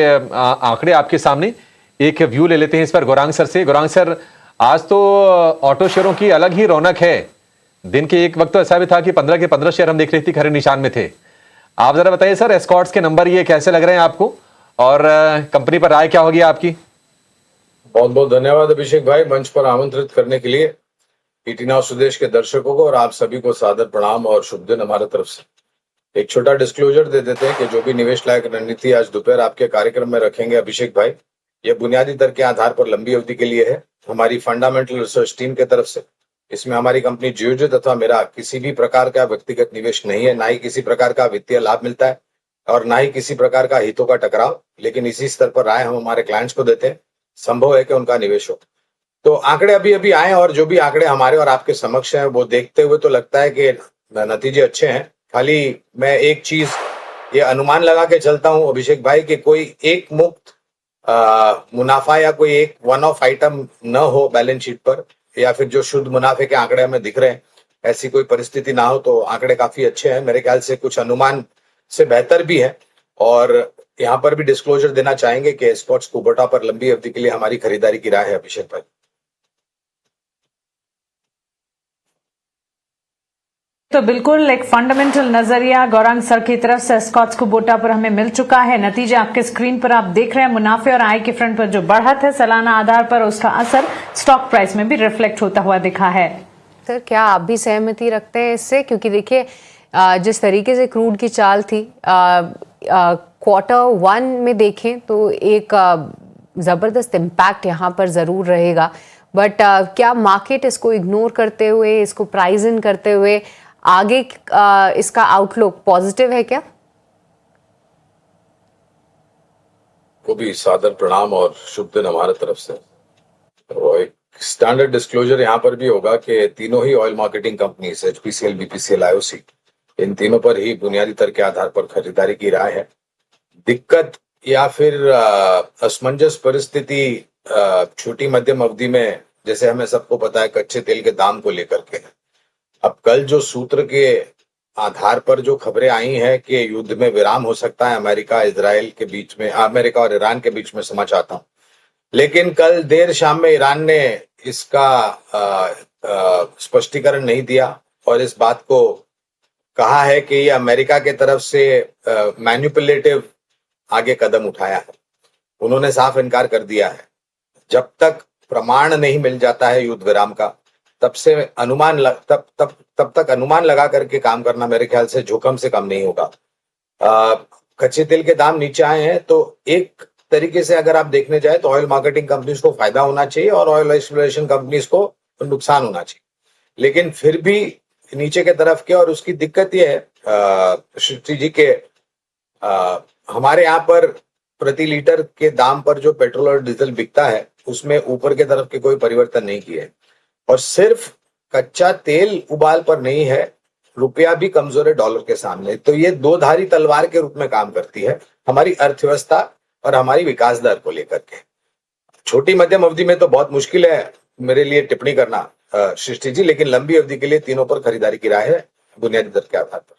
आंकड़े आपके सामने, एक व्यू ले लेते हैं इस पर गौरांग सर से। गौरांग सर, आज तो ऑटो शेयरों की अलग ही रौनक है। दिन के एक वक्त तो ऐसा भी था कि 15 के 15 शेयर हम देख रहे थे खरे निशान में थे। आप जरा बताइए सर, एस्कॉर्ट्स के नंबर ये कैसे लग रहे हैं आपको, और कंपनी पर राय क्या होगी आपकी? बहुत बहुत धन्यवाद अभिषेक भाई, मंच पर आमंत्रित करने के लिए। ईटी नाउ स्वदेश के दर्शकों को और आप सभी को सादर प्रणाम और शुभ दिन हमारे तरफ से। एक छोटा डिस्क्लोजर दे देते हैं कि जो भी निवेश लायक रणनीति आज दोपहर आपके कार्यक्रम में रखेंगे अभिषेक भाई, यह बुनियादी दर के आधार पर लंबी अवधि के लिए है, हमारी फंडामेंटल रिसर्च टीम के तरफ से। इसमें हमारी कंपनी जियोजेट अथवा मेरा किसी भी प्रकार का व्यक्तिगत निवेश नहीं है, ना ही किसी प्रकार का वित्तीय लाभ मिलता है और ना ही किसी प्रकार का हितों का टकराव। लेकिन इसी स्तर पर राय हम हमारे क्लाइंट्स को देते हैं, संभव है कि उनका निवेश हो। तो आंकड़े अभी अभी आए और जो भी आंकड़े हमारे और आपके समक्ष हैं वो देखते हुए तो लगता है कि नतीजे अच्छे हैं। खाली मैं एक चीज ये अनुमान लगा के चलता हूं अभिषेक भाई कि कोई एक मुक्त मुनाफा या कोई एक वन ऑफ आइटम न हो बैलेंस शीट पर, या फिर जो शुद्ध मुनाफे के आंकड़े हमें दिख रहे हैं ऐसी कोई परिस्थिति ना हो, तो आंकड़े काफी अच्छे हैं। मेरे ख्याल से कुछ अनुमान से बेहतर भी है। और यहाँ पर भी डिस्क्लोजर देना चाहेंगे कि एस्कॉर्ट्स कुबोटा पर लंबी अवधि के लिए हमारी खरीदारी की राय है अभिषेक भाई। तो बिल्कुल एक फंडामेंटल नजरिया गौरांग सर की तरफ से एस्कॉर्ट्स कुबोटा पर हमें मिल चुका है। नतीजे आपके स्क्रीन पर आप देख रहे हैं। मुनाफे और आय के फ्रंट पर जो बढ़त है सालाना आधार पर, उसका असर स्टॉक प्राइस में भी रिफ्लेक्ट होता हुआ दिखा है। सर, क्या आप भी सहमति रखते हैं इससे? क्योंकि देखिए जिस तरीके से क्रूड की चाल थी, Q1 में देखें तो एक जबरदस्त इम्पैक्ट यहाँ पर जरूर रहेगा, बट क्या मार्केट इसको इग्नोर करते हुए, इसको प्राइस इन करते हुए आगे इसका आउटलुक पॉजिटिव है क्या? को भी सादर प्रणाम और शुभ दिन हमारे तरफ से। तो एक स्टैंडर्ड डिस्क्लोजर यहाँ पर भी होगा कि तीनों ही oil marketing company HPCL, BPCL, IOC, इन तीनों पर ही बुनियादी दर के आधार पर खरीदारी की राय है। दिक्कत या फिर असमंजस परिस्थिति छोटी मध्यम अवधि में, जैसे हमें सबको पता है, कच्चे तेल के दाम को लेकर के। अब कल जो सूत्र के आधार पर जो खबरें आई हैं कि युद्ध में विराम हो सकता है अमेरिका इजराइल के बीच में, अमेरिका और ईरान के बीच में, समझ आता हूं। लेकिन कल देर शाम में ईरान ने इसका स्पष्टीकरण नहीं दिया और इस बात को कहा है कि ये अमेरिका के तरफ से मैनिपुलेटिव आगे कदम उठाया है। उन्होंने साफ इनकार कर दिया है। जब तक प्रमाण नहीं मिल जाता है युद्ध विराम का, तब तक अनुमान लगा करके काम करना मेरे ख्याल से जोखिम से कम नहीं होगा। कच्चे तेल के दाम नीचे आए हैं तो एक तरीके से अगर आप देखने जाए तो ऑयल मार्केटिंग कंपनीज को फायदा होना चाहिए और ऑयल एक्सप्लोरेशन कंपनीज को नुकसान होना चाहिए। लेकिन फिर भी नीचे के तरफ के, और उसकी दिक्कत यह है श्री जी के हमारे यहाँ पर प्रति लीटर के दाम पर जो पेट्रोल और डीजल बिकता है उसमें ऊपर के तरफ के कोई परिवर्तन नहीं किए, और सिर्फ कच्चा तेल उबाल पर नहीं है, रुपया भी कमजोर है डॉलर के सामने। तो ये दो धारी तलवार के रूप में काम करती है हमारी अर्थव्यवस्था और हमारी विकास दर को लेकर के। छोटी मध्यम अवधि में तो बहुत मुश्किल है मेरे लिए टिप्पणी करना सृष्टि जी, लेकिन लंबी अवधि के लिए तीनों पर खरीदारी की राय है बुनियादी दर के आधार पर।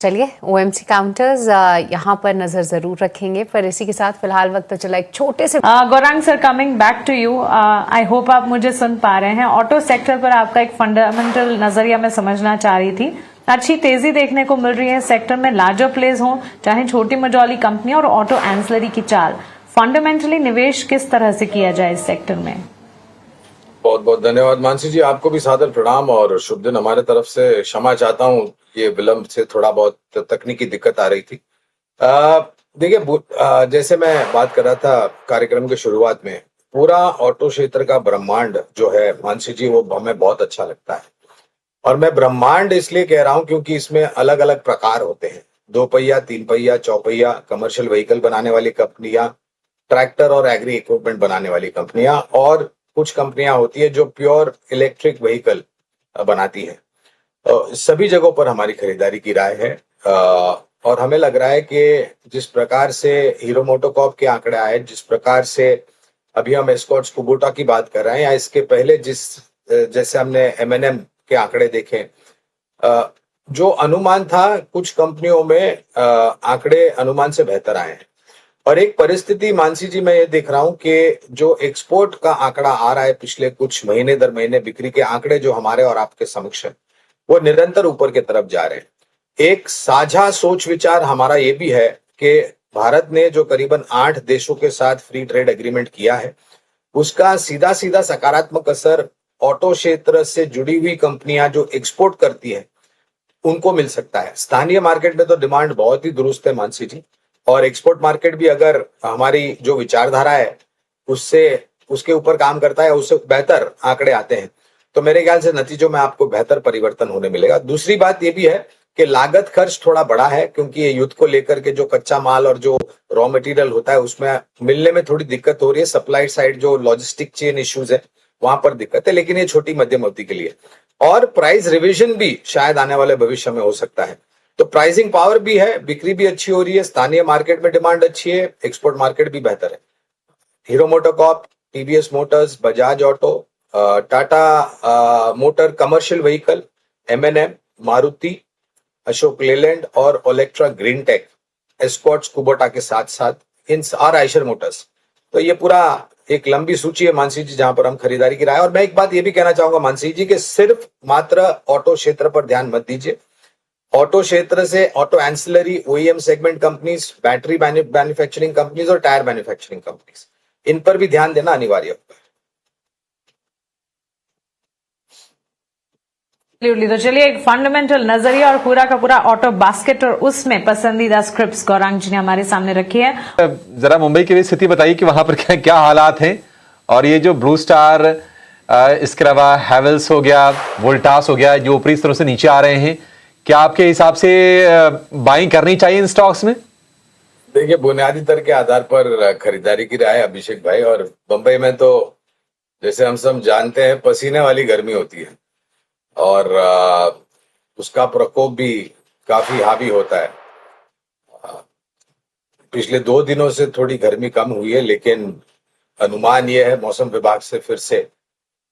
चलिए, OMC काउंटर्स यहाँ पर नजर जरूर रखेंगे, पर इसी के साथ फिलहाल वक्त तो चला एक छोटे से Gaurang sir, coming back to you, I hope आप मुझे सुन पा रहे हैं। ऑटो सेक्टर पर आपका एक फंडामेंटल नजरिया मैं समझना चाह रही थी। अच्छी तेजी देखने को मिल रही है सेक्टर में, लार्जर प्लेस हो चाहे छोटी मझौली कंपनी, और ऑटो एंसिलरी की चाल। फंडामेंटली निवेश किस तरह से किया जाए इस सेक्टर में? बहुत बहुत धन्यवाद मानसी जी, आपको भी सादर प्रणाम और शुभ दिन हमारे तरफ से। क्षमा चाहता हूं, ये विलंब से थोड़ा बहुत तकनीकी दिक्कत आ रही थी। देखिए, जैसे मैं बात कर रहा था कार्यक्रम के शुरुआत में, पूरा ऑटो क्षेत्र का ब्रह्मांड जो है मानसी जी, वो हमें बहुत अच्छा लगता है। और मैं ब्रह्मांड इसलिए कह रहा हूं क्योंकि इसमें अलग अलग प्रकार होते हैं। 2 पहिया, 3 पहिया, चौपहिया, कमर्शियल व्हीकल बनाने वाली कंपनियां, ट्रैक्टर और एग्री इक्विपमेंट बनाने वाली कंपनियां, और कुछ कंपनियां होती है जो प्योर इलेक्ट्रिक व्हीकल बनाती है। सभी जगहों पर हमारी खरीदारी की राय है। और हमें लग रहा है कि जिस प्रकार से हीरो मोटोकॉर्प के आंकड़े आए, जिस प्रकार से अभी हम एस्कॉर्ट्स कुबोटा की बात कर रहे हैं, या इसके पहले जैसे हमने M&M के आंकड़े देखे, जो अनुमान था कुछ कंपनियों में आंकड़े अनुमान से बेहतर आए हैं। और एक परिस्थिति मानसी जी मैं ये देख रहा हूं कि जो एक्सपोर्ट का आंकड़ा आ रहा है पिछले कुछ महीने दर महीने, बिक्री के आंकड़े जो हमारे और आपके समक्ष है वो निरंतर ऊपर की तरफ जा रहे हैं। एक साझा सोच विचार हमारा ये भी है कि भारत ने जो करीबन 8 देशों के साथ फ्री ट्रेड एग्रीमेंट किया है उसका सीधा सीधा सकारात्मक असर ऑटो क्षेत्र से जुड़ी हुई कंपनियां जो एक्सपोर्ट करती है उनको मिल सकता है। स्थानीय मार्केट में तो डिमांड बहुत ही दुरुस्त है मानसी जी, और एक्सपोर्ट मार्केट भी अगर हमारी जो विचारधारा है उससे उसके ऊपर काम करता है, उससे बेहतर आंकड़े आते हैं, तो मेरे ख्याल से नतीजों में आपको बेहतर परिवर्तन होने मिलेगा। दूसरी बात ये भी है कि लागत खर्च थोड़ा बड़ा है क्योंकि ये युद्ध को लेकर के जो कच्चा माल और जो रॉ मटेरियल होता है उसमें मिलने में थोड़ी दिक्कत हो रही है। सप्लाई साइड जो लॉजिस्टिक चेन इश्यूज है वहां पर दिक्कत है, लेकिन ये छोटी मध्यम अवधि के लिए। और प्राइस रिवीजन भी शायद आने वाले भविष्य में हो सकता है। तो प्राइसिंग पावर भी है, बिक्री भी अच्छी हो रही है, स्थानीय मार्केट में डिमांड अच्छी है, एक्सपोर्ट मार्केट भी बेहतर है। Hero MotoCorp, TVS motors, Bajaj auto, Tata motor commercial vehicle, MNM, Maruti, Ashok Leyland और Olectra green tech, Escorts Kubota के साथ साथ इन और आयशर मोटर्स। तो ये पूरा एक लंबी सूची है मानसी जी जहां पर हम खरीदारी की राय। और मैं एक बात ये भी कहना चाहूंगा मानसी जी कि सिर्फ मात्र ऑटो क्षेत्र पर ध्यान मत दीजिए। ऑटो क्षेत्र से auto ancillary, OEM segment companies, battery manufacturing companies और टायर मैन्युफैक्चरिंग कंपनीज, इन पर भी ध्यान देना अनिवार्य होगा। तो चलिए एक फंडामेंटल नजरिया और पूरा का पूरा ऑटो बास्केट और उसमें पसंदीदा स्क्रिप्ट्स गौरांग जी ने हमारे सामने रखी है। जरा मुंबई की भी स्थिति बताइए कि वहां पर क्या क्या हालात हैं, और ये जो ब्लू स्टार, इसके अलावा हैवेल्स हो गया, वोल्टास हो गया, जो ऊपरी स्तरों से नीचे आ रहे हैं, क्या आपके हिसाब से बाइंग करनी चाहिए इन स्टॉक्स में? देखिए, बुनियादी तर्क के आधार पर खरीदारी की राय अभिषेक भाई। और बंबई में तो जैसे हम सब जानते हैं पसीने वाली गर्मी होती है और उसका प्रकोप भी काफी हावी होता है। पिछले 2 दिनों से थोड़ी गर्मी कम हुई है, लेकिन अनुमान ये है मौसम विभाग से फिर से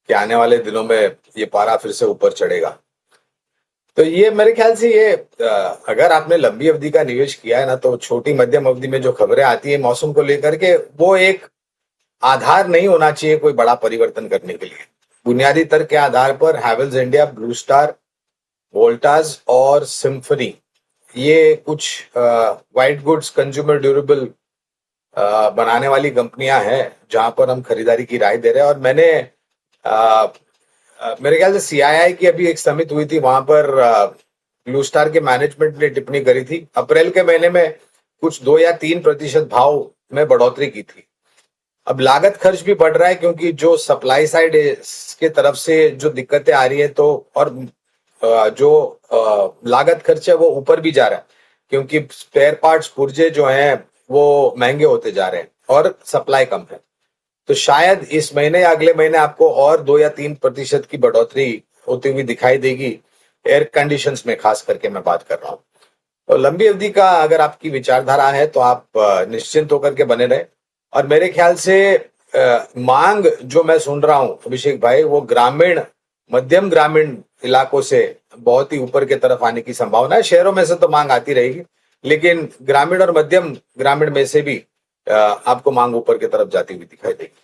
कि आने वाले दिनों में ये पारा फिर से ऊपर चढ़ेगा। तो ये मेरे ख्याल से ये अगर आपने लंबी अवधि का निवेश किया है ना, तो छोटी मध्यम अवधि में जो खबरें आती है मौसम को लेकर के, वो एक आधार नहीं होना चाहिए कोई बड़ा परिवर्तन करने के लिए। बुनियादी तर्क के आधार पर Havells India, blue star, Voltas और सिम्फनी, ये कुछ व्हाइट गुड्स, कंज्यूमर ड्यूरेबल बनाने वाली कंपनियां हैं जहां पर हम खरीदारी की राय दे रहे हैं। और मैंने मेरे ख्याल से सीआईआई की अभी एक समिति हुई थी, वहां पर ब्लू स्टार के मैनेजमेंट ने टिप्पणी करी थी। अप्रैल के महीने में कुछ 2 या 3% भाव में बढ़ोतरी की थी। अब लागत खर्च भी बढ़ रहा है क्योंकि जो सप्लाई साइड के तरफ से जो दिक्कतें आ रही है, तो और जो लागत खर्च है वो ऊपर भी जा रहा है क्योंकि स्पेयर पार्ट्स, पुर्जे जो हैं वो महंगे होते जा रहे हैं और सप्लाई कम है। तो शायद इस महीने या अगले महीने आपको और 2 या 3% की बढ़ोतरी होती हुई दिखाई देगी, एयर कंडीशंस में खास करके मैं बात कर रहा हूँ। तो लंबी अवधि का अगर आपकी विचारधारा है तो आप निश्चिंत होकर के बने रहे। और मेरे ख्याल से मांग जो मैं सुन रहा हूं अभिषेक भाई, वो ग्रामीण, मध्यम ग्रामीण इलाकों से बहुत ही ऊपर की तरफ आने की संभावना है। शहरों में से तो मांग आती रहेगी, लेकिन ग्रामीण और मध्यम ग्रामीण में से भी आपको मांग ऊपर की तरफ जाती हुई दिखाई देगी।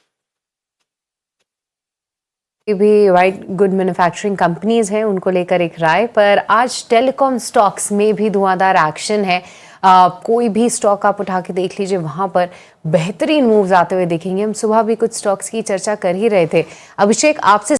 भी वाइट गुड मैन्युफैक्चरिंग कंपनीज हैं, उनको लेकर एक राय। पर आज टेलीकॉम स्टॉक्स में भी धुआंधार एक्शन है। कोई भी स्टॉक आप उठा के देख लीजिए, वहां पर बेहतरीन मूव्स आते हुए देखेंगे। हम सुबह भी कुछ स्टॉक्स की चर्चा कर ही रहे थे। अभिषेक, आपसे